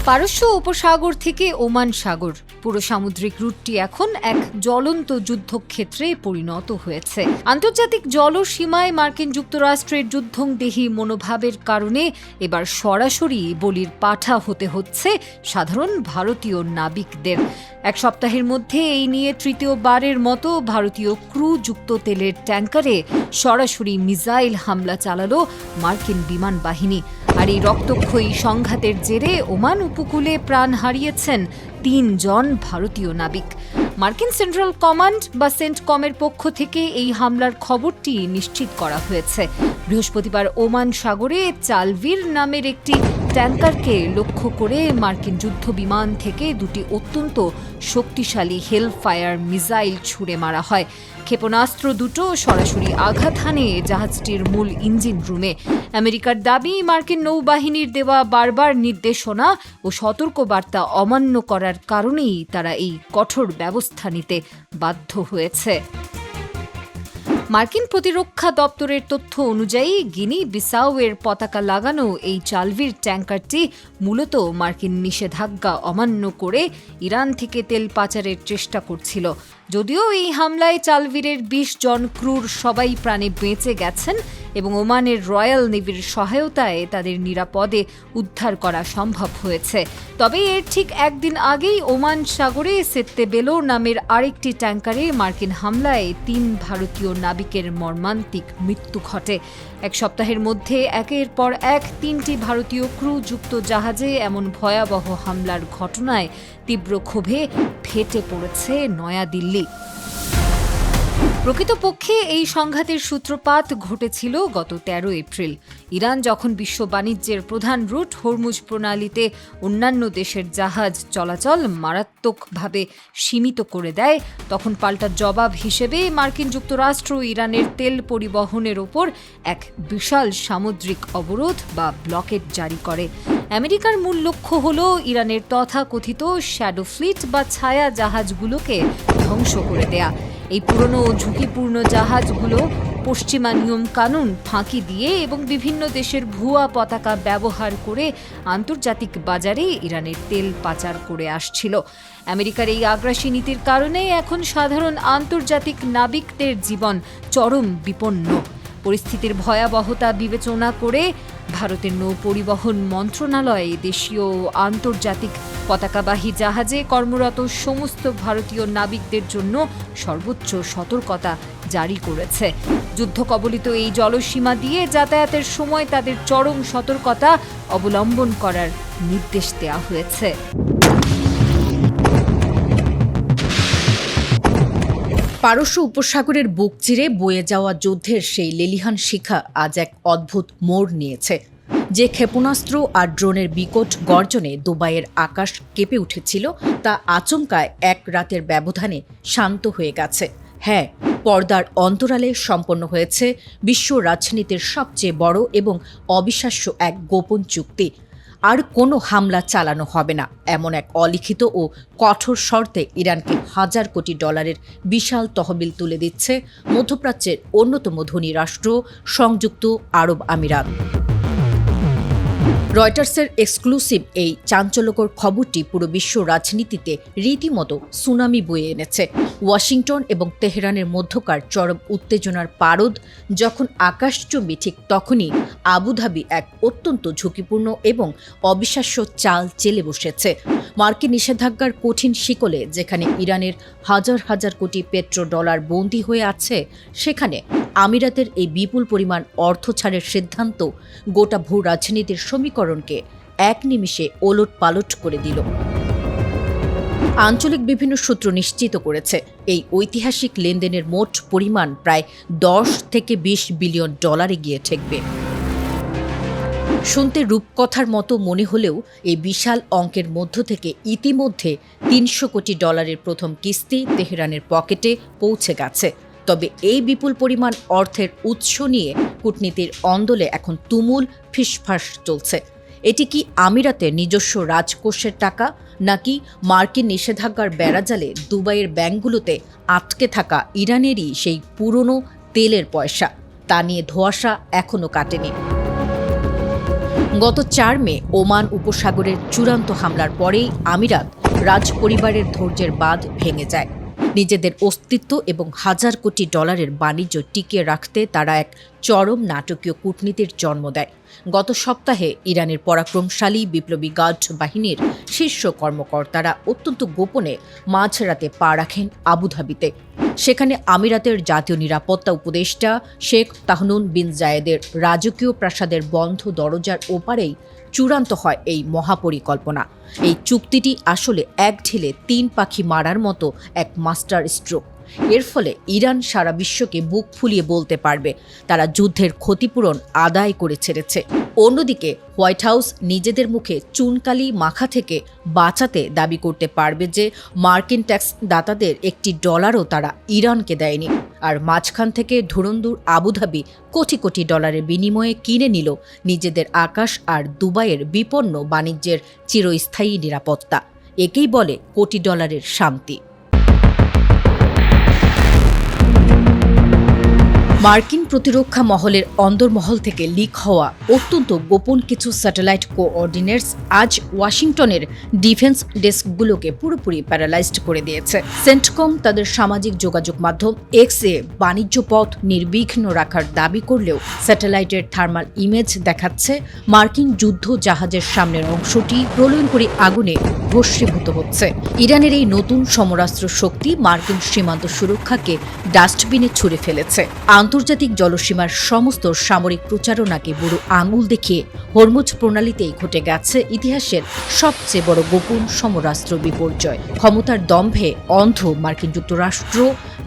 পারস্য উপসাগর থেকে ওমান সাগর পুরো সামুদ্রিক রুটটি এখন এক জ্বলন্ত যুদ্ধক্ষেত্রে পরিণত হয়েছে। আন্তর্জাতিক জলসীমায় মার্কিন যুক্তরাষ্ট্রের যুদ্ধংদেহী মনোভাবের কারণে এবার সরাসরি বলির পাঠা হতে হচ্ছে সাধারণ ভারতীয় নাবিকদের। এক সপ্তাহের মধ্যে এই নিয়ে তৃতীয়বারের মতো ভারতীয় ক্রুযুক্ত তেলের ট্যাঙ্কারে সরাসরি মিসাইল হামলা চালালো মার্কিন বিমান বাহিনী। আর এই রক্তক্ষয়ী সংঘাতের জেরে ওমান উপকূলে প্রাণ হারিয়েছেন ৩ জন ভারতীয় নাবিক। মার্কিন সেন্ট্রাল কমান্ড বা সেন্টকমের পক্ষ থেকে এই হামলার খবরটি নিশ্চিত করা হয়েছে। বৃহস্পতিবার ওমান সাগরে চালভির নামের একটি ট্যাঙ্কারকে লক্ষ্য করে মার্কিন যুদ্ধ বিমান থেকে দুটি অত্যন্ত শক্তিশালী হেলফায়ার মিসাইল ছুড়ে মারা হয়। ক্ষেপণাস্ত্র দুটো সরাসরি আঘাত হানে জাহাজটির মূল ইঞ্জিন রুমে। আমেরিকার দাবি, মার্কিন নৌবাহিনীর দেওয়া বারবার নির্দেশনা ও সতর্কবার্তা অমান্য করার কারণেই তারা এই কঠোর ব্যবস্থা নিতে বাধ্য হয়েছে। মার্কিন প্রতিরক্ষা দপ্তরের তথ্য অনুযায়ী গিনি বিসাউয়ের পতাকা লাগানো এই চালভির ট্যাঙ্কারটি মূলত মার্কিন নিষেধাজ্ঞা অমান্য করে ইরান থেকে তেল পাচারের চেষ্টা করছিল। যদিও এই হামলায় চালভিরের ২০ জন ক্রুর সবাই প্রাণে বেঁচে গেছেন এবং ওমানের রয়্যাল নেভির সহায়তায় তাদের নিরাপদে উদ্ধার করা সম্ভব হয়েছে। তবে এর ঠিক একদিন আগেই ওমান সাগরে সেত্তেবেলো নামের আরেকটি ট্যাঙ্কারে মার্কিন হামলায় ৩ ভারতীয় নাবিকের মর্মান্তিক মৃত্যু ঘটে। এক সপ্তাহের মধ্যে একের পর এক ৩টি ভারতীয় ক্রুযুক্ত জাহাজে এমন ভয়াবহ হামলার ঘটনায় তীব্র ক্ষোভে ফেটে পড়েছে নয়াদিল্লি। প্রকৃতপক্ষে এই সংঘাতের সূত্রপাত ঘটেছিল গত ১৩ এপ্রিল। ইরান যখন বিশ্ব বাণিজ্যের প্রধান রুট হরমুজ প্রণালীতে অন্যান্য দেশের জাহাজ চলাচল মারাত্মকভাবে সীমিত করে দেয়, তখন পাল্টা জবাব হিসেবে মার্কিন যুক্তরাষ্ট্র ইরানের তেল পরিবহনের ওপর এক বিশাল সামুদ্রিক অবরোধ বা ব্লকেট জারি করে। আমেরিকার মূল লক্ষ্য হল ইরানের তথাকথিত শ্যাডো ফ্লিট বা ছায়া জাহাজগুলোকে ধ্বংস করে দেয়া। এই পুরনো ও ঝুঁকিপূর্ণ জাহাজগুলো পশ্চিমা নিয়ম কানুন ফাঁকি দিয়ে এবং বিভিন্ন দেশের ভুয়া পতাকা ব্যবহার করে আন্তর্জাতিক বাজারে ইরানের তেল পাচার করে আসছিল। আমেরিকার এই আগ্রাসী নীতির কারণে এখন সাধারণ আন্তর্জাতিক নাবিকদের জীবন চরম বিপন্ন। পরিস্থিতির ভয়াবহতা বিবেচনা করে ভারতের নৌ পরিবহন মন্ত্রণালয় দেশীয় ও আন্তর্জাতিক পতাকাবাহী জাহাজে কর্মরত সমস্ত ভারতীয় নাবিকদের জন্য সর্বোচ্চ সতর্কতা জারি করেছে। যুদ্ধ কবলিত এই জলসীমা দিয়ে যাতায়াতের সময় তাদের চরম সতর্কতা অবলম্বন করার নির্দেশ দেওয়া হয়েছে। পারস্য উপসাগরের বুক চিরে বয়ে যাওয়া যুদ্ধের সেই লেলিহান শিখা আজ এক অদ্ভুত মোড় নিয়েছে। যে ক্ষেপণাস্ত্র আর ড্রোনের বিকট গর্জনে দুবাইয়ের আকাশ কেঁপে উঠেছিল, তা আচমকায় এক রাতের ব্যবধানে শান্ত হয়ে গেছে। হ্যাঁ, পর্দার অন্তরালে সম্পন্ন হয়েছে বিশ্ব রাজনীতির সবচেয়ে বড় এবং অবিশ্বাস্য এক গোপন চুক্তি। আর কোনো হামলা চালানো হবে না, এমন এক অলিখিত ও কঠোর শর্তে ইরানকে হাজার কোটি ডলারের বিশাল তহবিল তুলে দিচ্ছে মধ্যপ্রাচ্যের অন্যতম ধনী রাষ্ট্র সংযুক্ত আরব আমিরাত। রয়টার্সের এক্সক্লুসিভ এই চাঞ্চল্যকর খবরটি পুরো বিশ্ব রাজনীতিতে রীতিমতো সুনামি বয়ে এনেছে। ওয়াশিংটন এবং তেহরানের মধ্যকার চরম উত্তেজনার পারদ যখন আকাশচুম্বী, ঠিক তখনই আবুধাবি এক অত্যন্ত ঝুঁকিপূর্ণ এবং অবিশ্বাস্য চাল চেলে বসেছে। মার্কিন নিষেধাজ্ঞার কঠিন শিকলে যেখানে ইরানের হাজার হাজার কোটি পেট্রোডলার বন্দী হয়ে আছে, সেখানে আমিরাতের এই বিপুল পরিমাণ অর্থ ছাড়ের সিদ্ধান্ত গোটা ভূ রাজনীতির সমীকরণকে এক নিমিষে ওলট পালট করে দিল। আঞ্চলিক বিভিন্ন সূত্র নিশ্চিত করেছে এই ঐতিহাসিক লেনদেনের মোট পরিমাণ প্রায় ১০ থেকে ২০ বিলিয়ন ডলারে গিয়ে ঠেকবে। শুনতে রূপকথার মতো মনে হলেও এই বিশাল অঙ্কের মধ্য থেকে ইতিমধ্যে ৩০০ কোটি ডলারের প্রথম কিস্তি তেহরানের পকেটে পৌঁছে গেছে। তবে এই বিপুল পরিমাণ অর্থের উৎস নিয়ে কূটনীতির অন্দলে এখন তুমুল ফিসফাস চলছে। এটি কি আমিরাতের নিজস্ব রাজকোষের টাকা, নাকি মার্কিন নিষেধাজ্ঞার বেড়াজালে দুবাইয়ের ব্যাংকগুলোতে আটকে থাকা ইরানেরই সেই পুরনো তেলের পয়সা? তা নিয়ে ধোঁয়াশা এখনও কাটেনি। গত ৪ মে ওমান উপসাগরের চূড়ান্ত হামলার পরেই আমিরাত রাজ পরিবারের ধৈর্যের বাঁধ ভেঙে যায়। নিজেদের অস্তিত্ব এবং হাজার কোটি ডলারের বাণিজ্য টিকিয়ে রাখতে তারা এক চরম নাটকীয় কূটনীতির জন্ম দেয়। গত সপ্তাহে ইরানের পরাক্রমশালী বিপ্লবী গার্ড বাহিনীর শীর্ষ কর্মকর্তারা অত্যন্ত গোপনে মাঝরাতে পা রাখেন আবুধাবিতে। সেখানে আমিরাতের জাতীয় নিরাপত্তা উপদেষ্টা শেখ তাহনুন বিন জায়েদের রাজকীয় প্রাসাদের বন্ধ দরজার ওপারেই চূড়ান্ত হয় এই মহাপরিকল্পনা। এই চুক্তিটি আসলে এক ঢিলে ৩ পাখি মারার মতো এক মাস্টার স্ট্রোক। এর ফলে ইরান সারা বিশ্বকে বুক ফুলিয়ে বলতে পারবে তারা যুদ্ধের ক্ষতিপূরণ আদায় করে ছেড়েছে। অন্যদিকে হোয়াইট হাউস নিজেদের মুখে চুনকালি মাখা থেকে বাঁচাতে দাবি করতে পারবে যে মার্কিন ট্যাক্স দাতাদের একটি ডলারও তারা ইরানকে দেয়নি। আর মাঝখান থেকে ধুরন্ধুর আবুধাবি কোটি কোটি ডলারের বিনিময়ে কিনে নিল নিজেদের আকাশ আর দুবাইয়ের বিপন্ন বাণিজ্যের চিরস্থায়ী নিরাপত্তা। একেই বলে কোটি ডলারের শান্তি। মার্কিন প্রতিরক্ষা মহলের অন্দরমহল থেকে লিক হওয়া অত্যন্ত গোপন কিছু স্যাটেলাইট কোঅর্ডিনেটস আজ ওয়াশিংটনের ডিফেন্স ডেস্কগুলোকে পুরোপুরি প্যারালাইজড করে দিয়েছে। সেন্টকম তাদের সামাজিক যোগাযোগ মাধ্যম এক্সে বাণিজ্য পথ নির্বিঘ্ন রাখার দাবি করলেও স্যাটেলাইটের থার্মাল ইমেজ দেখাচ্ছে মার্কিন যুদ্ধ জাহাজের সামনের অংশটি প্রলয়ঙ্করী আগুনে ভস্মীভূত হচ্ছে। ইরানের এই নতুন সমরাস্ত্র শক্তি মার্কিন সীমান্ত সুরক্ষাকে ডাস্টবিনে ছুঁড়ে ফেলেছে। আন্তর্জাতিক জলসীমার সমস্ত সামরিক প্রচারণাকে বুড়ো আঙুল দেখিয়ে হরমুজ প্রণালীতেই ঘটে গেছে ইতিহাসের সবচেয়ে বড় গোপন সমরাস্ত্র বিপর্যয়। ক্ষমতার দম্ভে অন্ধ মার্কিন যুক্তরাষ্ট্র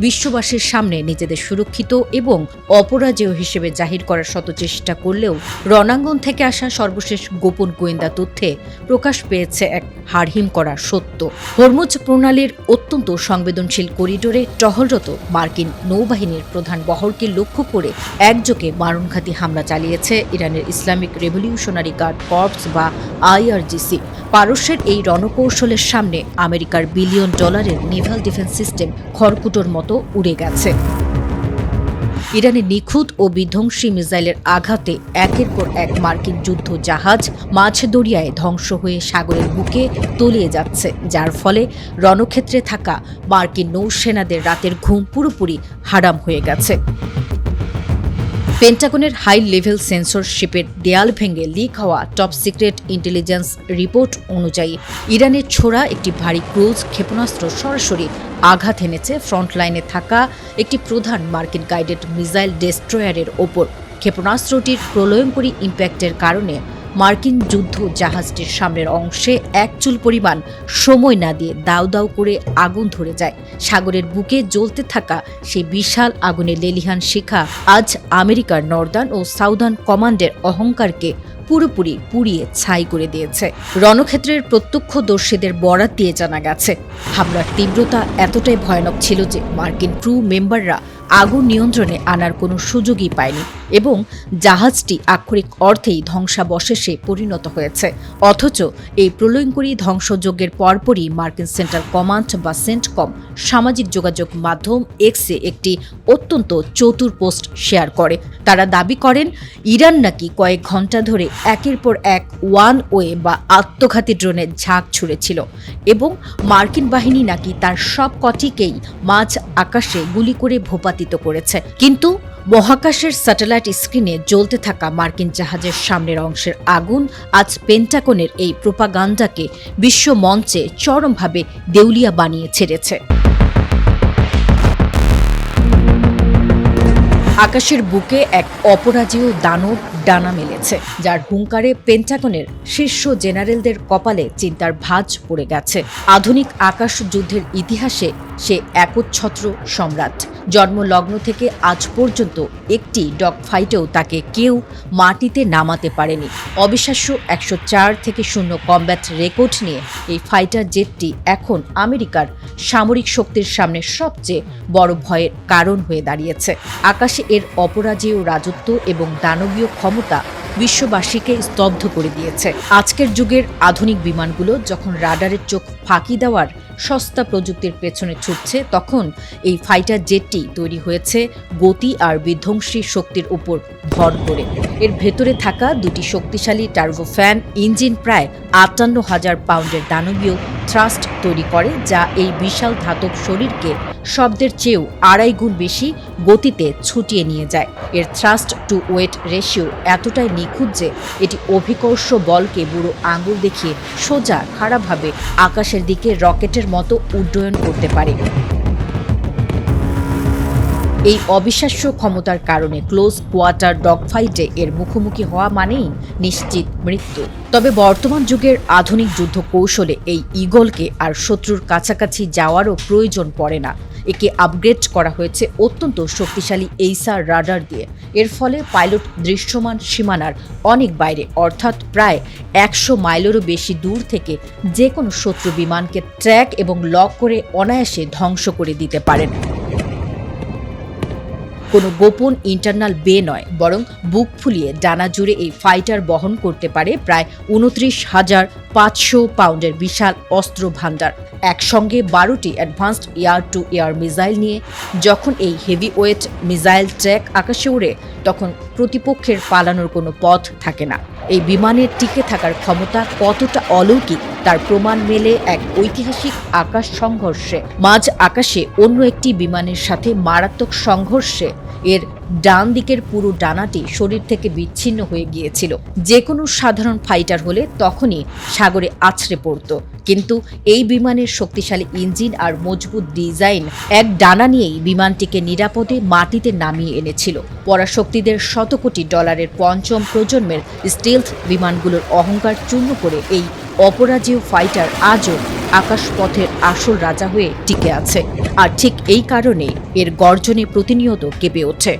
বিশ্ববাসীর সামনে নিজেদের সুরক্ষিত এবং অপরাজেয় হিসেবে জাহির করার শত চেষ্টা করলেও রণাঙ্গন থেকে আসা সর্বশেষ গোপন গোয়েন্দা তথ্যে প্রকাশ পেয়েছে এক হাড়হিম করা সত্য। হরমুজ প্রণালীর অত্যন্ত সংবেদনশীল করিডোরে টহলরত মার্কিন নৌবাহিনীর প্রধান বহরকে লক্ষ্য করে একযোগে মারণঘাতী হামলা চালিয়েছে ইরানের ইসলামিক রেভলিউশনারি গার্ড কর্পস বা IRGC। পারস্যের এই রণকৌশলের সামনে আমেরিকার বিলিয়ন ডলারের নেভাল ডিফেন্স সিস্টেম খড়কুটোর মতো উড়ে গেছে। ইরানের নিখুঁত ও বিধ্বংসী মিসাইলের আঘাতে একের পর এক মার্কিন যুদ্ধ জাহাজ মাঝ দরিয়ায় ধ্বংস হয়ে সাগরের বুকে তলিয়ে যাচ্ছে, যার ফলে রণক্ষেত্রে থাকা মার্কিন নৌসেনাদের রাতের ঘুম পুরোপুরি হারাম হয়ে গেছে। পেন্টাগনের হাই লেভেল সেন্সরশিপের দেয়াল ভেঙে লিক হওয়া টপ সিক্রেট ইন্টেলিজেন্স রিপোর্ট অনুযায়ী ইরানের ছোড়া একটি ভারী ক্রুজ ক্ষেপণাস্ত্র সরাসরি আঘাত এনেছে ফ্রন্টলাইনে থাকা একটি প্রধান মার্কিন গাইডেড মিসাইল ডেস্ট্রয়ারের ওপর। ক্ষেপণাস্ত্রটির প্রলয়ঙ্করী ইম্প্যাক্টের কারণে মার্কিন যুদ্ধ জাহাজটির সামনের অংশে এক চুল পরিমাণ সময় না দিয়ে দাউ দাউ করে আগুন ধরে যায়। সাগরের বুকে জ্বলতে থাকা সেই বিশাল আগুনের লেলিহান শিখা আজ আমেরিকার নর্দার্ন ও সাউদার্ন কমান্ডের অহংকারকে পুরোপুরি পুড়িয়ে ছাই করে দিয়েছে। রণক্ষেত্রের প্রত্যক্ষদর্শীদের বরাত দিয়ে জানা গেছে, হামলার তীব্রতা এতটাই ভয়ানক ছিল যে মার্কিন ক্রু মেম্বাররা আগুন নিয়ন্ত্রণে আনার কোনো সুযোগই পায়নি এবং জাহাজটি আক্ষরিক অর্থেই ধ্বংসাবশেষে পরিণত হয়েছে। অথচ এই প্রলয়ঙ্করী ধ্বংসযজ্ঞের পরপরই মার্কিন সেন্ট্রাল কমান্ড বা সেন্টকম সামাজিক যোগাযোগ মাধ্যম এক্সে একটি অত্যন্ত চতুর পোস্ট শেয়ার করে। তারা দাবি করেন ইরান নাকি কয়েক ঘন্টা ধরে একের পর এক ওয়ান ওয়ে বা আত্মঘাতী ড্রোনের ঝাঁক ছুড়েছিল এবং মার্কিন বাহিনী নাকি তার সব কটিকেই মাঝ আকাশে গুলি করে ভূপাতিত করেছে। কিন্তু মহাকাশের স্যাটেলাইট স্ক্রিনে জ্বলতে থাকা মার্কিন জাহাজের সামনের অংশের আগুন আজ পেন্টাগনের এই প্রোপাগান্ডাকে বিশ্ব মঞ্চে চরমভাবে দেউলিয়া বানিয়ে ছেড়েছে। আকাশের বুকে এক অপরাজেয় দানব ডানা মেলেছে, যার হুঙ্কারে পেন্টাগনের শীর্ষ জেনারেলদের কপালে চিন্তার ভাঁজ পড়ে গেছে। আধুনিক আকাশ যুদ্ধের ইতিহাসে সে একচ্ছত্র সম্রাট। জন্মলগ্ন থেকে আজ পর্যন্ত একটি ডগ ফাইটেও তাকে কেউ মাটিতে নামাতে পারেনি। অবিশ্বাস্য 104 থেকে 0 কমব্যাট রেকর্ড নিয়ে এই ফাইটার জেটটি এখন আমেরিকার সামরিক শক্তির সামনে সবচেয়ে বড় ভয়ের কারণ হয়ে দাঁড়িয়েছে। আকাশে এর অপরাজেয় রাজত্ব এবং দানবীয় ক্ষমতা বিশ্ববাসীকে স্তব্ধ করে দিয়েছে। আজকের যুগের আধুনিক বিমানগুলো যখন রাডারের চোখ ফাঁকি দেওয়ার সস্তা প্রযুক্তির পেছনে ছুটছে, তখন এই ফাইটার জেটটি তৈরি হয়েছে গতি আর বিধ্বংসী শক্তির উপর ভর করে। এর ভেতরে থাকা দুটি শক্তিশালী টার্বোফ্যান ইঞ্জিন প্রায় ৫৮,০০০ পাউন্ডের দানবীয় থ্রাস্ট তৈরি করে, যা এই বিশাল ধাতব শরীরকে শব্দের চেয়েও ২.৫ গুণ বেশি গতিতে ছুটিয়ে নিয়ে যায়। এর থ্রাস্ট টু ওয়েট রেশিও এতটাই নিখুঁত যে এটি অভিকর্ষ বলকে বুড়ো আঙুল দেখিয়ে সোজা খাড়াভাবে আকাশের দিকে রকেটের মতো উড্ডয়ন করতে পারে। এই অবিশ্বাস্য ক্ষমতার কারণে ক্লোজ কোয়ার্টার ডগফাইটে এর মুখোমুখি হওয়া মানেই নিশ্চিত মৃত্যু। তবে বর্তমান যুগের আধুনিক যুদ্ধ কৌশলে এই ঈগলকে আর শত্রুর কাছাকাছি যাওয়ারও প্রয়োজন পড়ে না। একে আপগ্রেড করা হয়েছে অত্যন্ত শক্তিশালী এইসার রাডার দিয়ে। এর ফলে পাইলট দৃশ্যমান সীমানার অনেক বাইরে, অর্থাৎ প্রায় ১০০ মাইলেরও বেশি দূর থেকে যে কোনো শত্রু বিমানকে ট্র্যাক এবং লক করে অনায়াসে ধ্বংস করে দিতে পারেন। কোনো গোপন ইন্টারনাল বে নয়, বরং বুক ফুলিয়ে ডানা জুড়ে এই ফাইটার বহন করতে পারে প্রায় ২৯,৫০০ পাউন্ডের বিশাল অস্ত্র ভাণ্ডার। একসঙ্গে ১২টি advanced air two air missile নিয়ে যখন এই হেভিওয়েট মিসাইল ট্র্যাক আকাশে ওড়ে, তখন প্রতিপক্ষের পালানোর কোনো পথ থাকে না। এই বিমানের টিকে থাকার ক্ষমতা কতটা অলৌকিক তার প্রমাণ মেলে এক ঐতিহাসিক আকাশ সংঘর্ষে। মাঝ আকাশে অন্য একটি বিমানের সাথে মারাত্মক সংঘর্ষে এর ডান দিকের পুরো ডানাটি শরীর থেকে বিচ্ছিন্ন হয়ে গিয়েছিল। যে কোনো সাধারণ ফাইটার হলে তখনই সাগরে আছড়ে পড়ত, কিন্তু এই বিমানের শক্তিশালী ইঞ্জিন আর মজবুত ডিজাইন এক ডানা নিয়েই বিমানটিকে নিরাপদে মাটিতে নামিয়ে এনেছিল। পরাশক্তিদের শতকোটি ডলারের পঞ্চম প্রজন্মের স্টেলথ বিমানগুলোর অহংকার চূর্ণ করে এই অপরাজেয় ফাইটার আজও আকাশপথের আসল রাজা হয়ে টিকে আছে। আর ঠিক এই কারণে এর গর্জনে প্রতিনিয়ত কেঁপে ওঠে।